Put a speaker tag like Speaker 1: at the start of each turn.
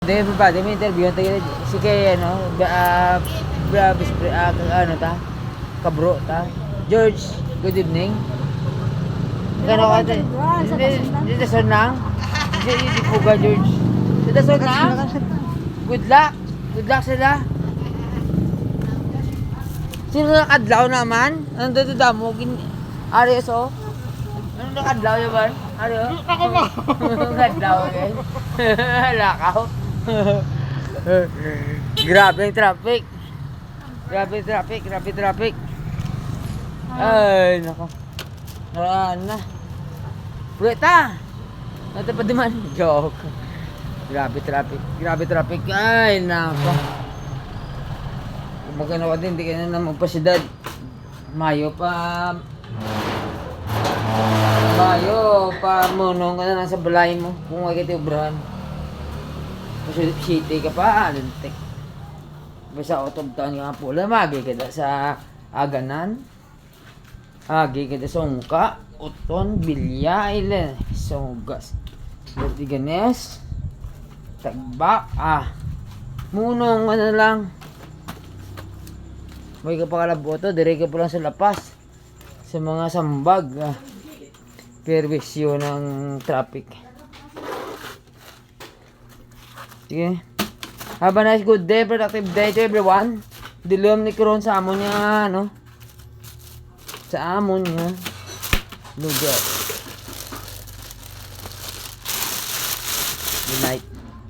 Speaker 1: Hindi, everybody, may interview. Si kay, ano, ano ta? Kabro ta? George, good evening. Kano ka ito? Dito sa nang? Hindi po ka, George. Dito sa nang? Good luck. Good luck sila. Sino nakadlaw naman? Ano dito damo? Arios o? Ano nakadlaw naman? Arios? Nakadlaw eh. Lakaw. Grabe yung traffic. Grabe traffic. Ay, nako. Na. Pweta. Nata pa naman. Joke. Grabe traffic. Ay, nako. Kumbaga na din, hindi ka na magpasidad. Mayo pa munong ka na nasa balay mo. Kung ay kita ubrahan. Kasi city ka pa, alintik. Basta out of town nga po, lamagi ka sa Aganan. Agi ka sa Ungka, Uton, Bilya, ilan, Sogas. Bertiganes, Tagbak, munong ano lang. May ka pa kalaboto, dire ka po lang sa lapas. Sa mga sambag, perwisyo ng traffic. Sige. Have a nice good day, productive day to everyone. Dilum ni Kron sa amon niya, ano? Sa amon niya. Lugar. Good night.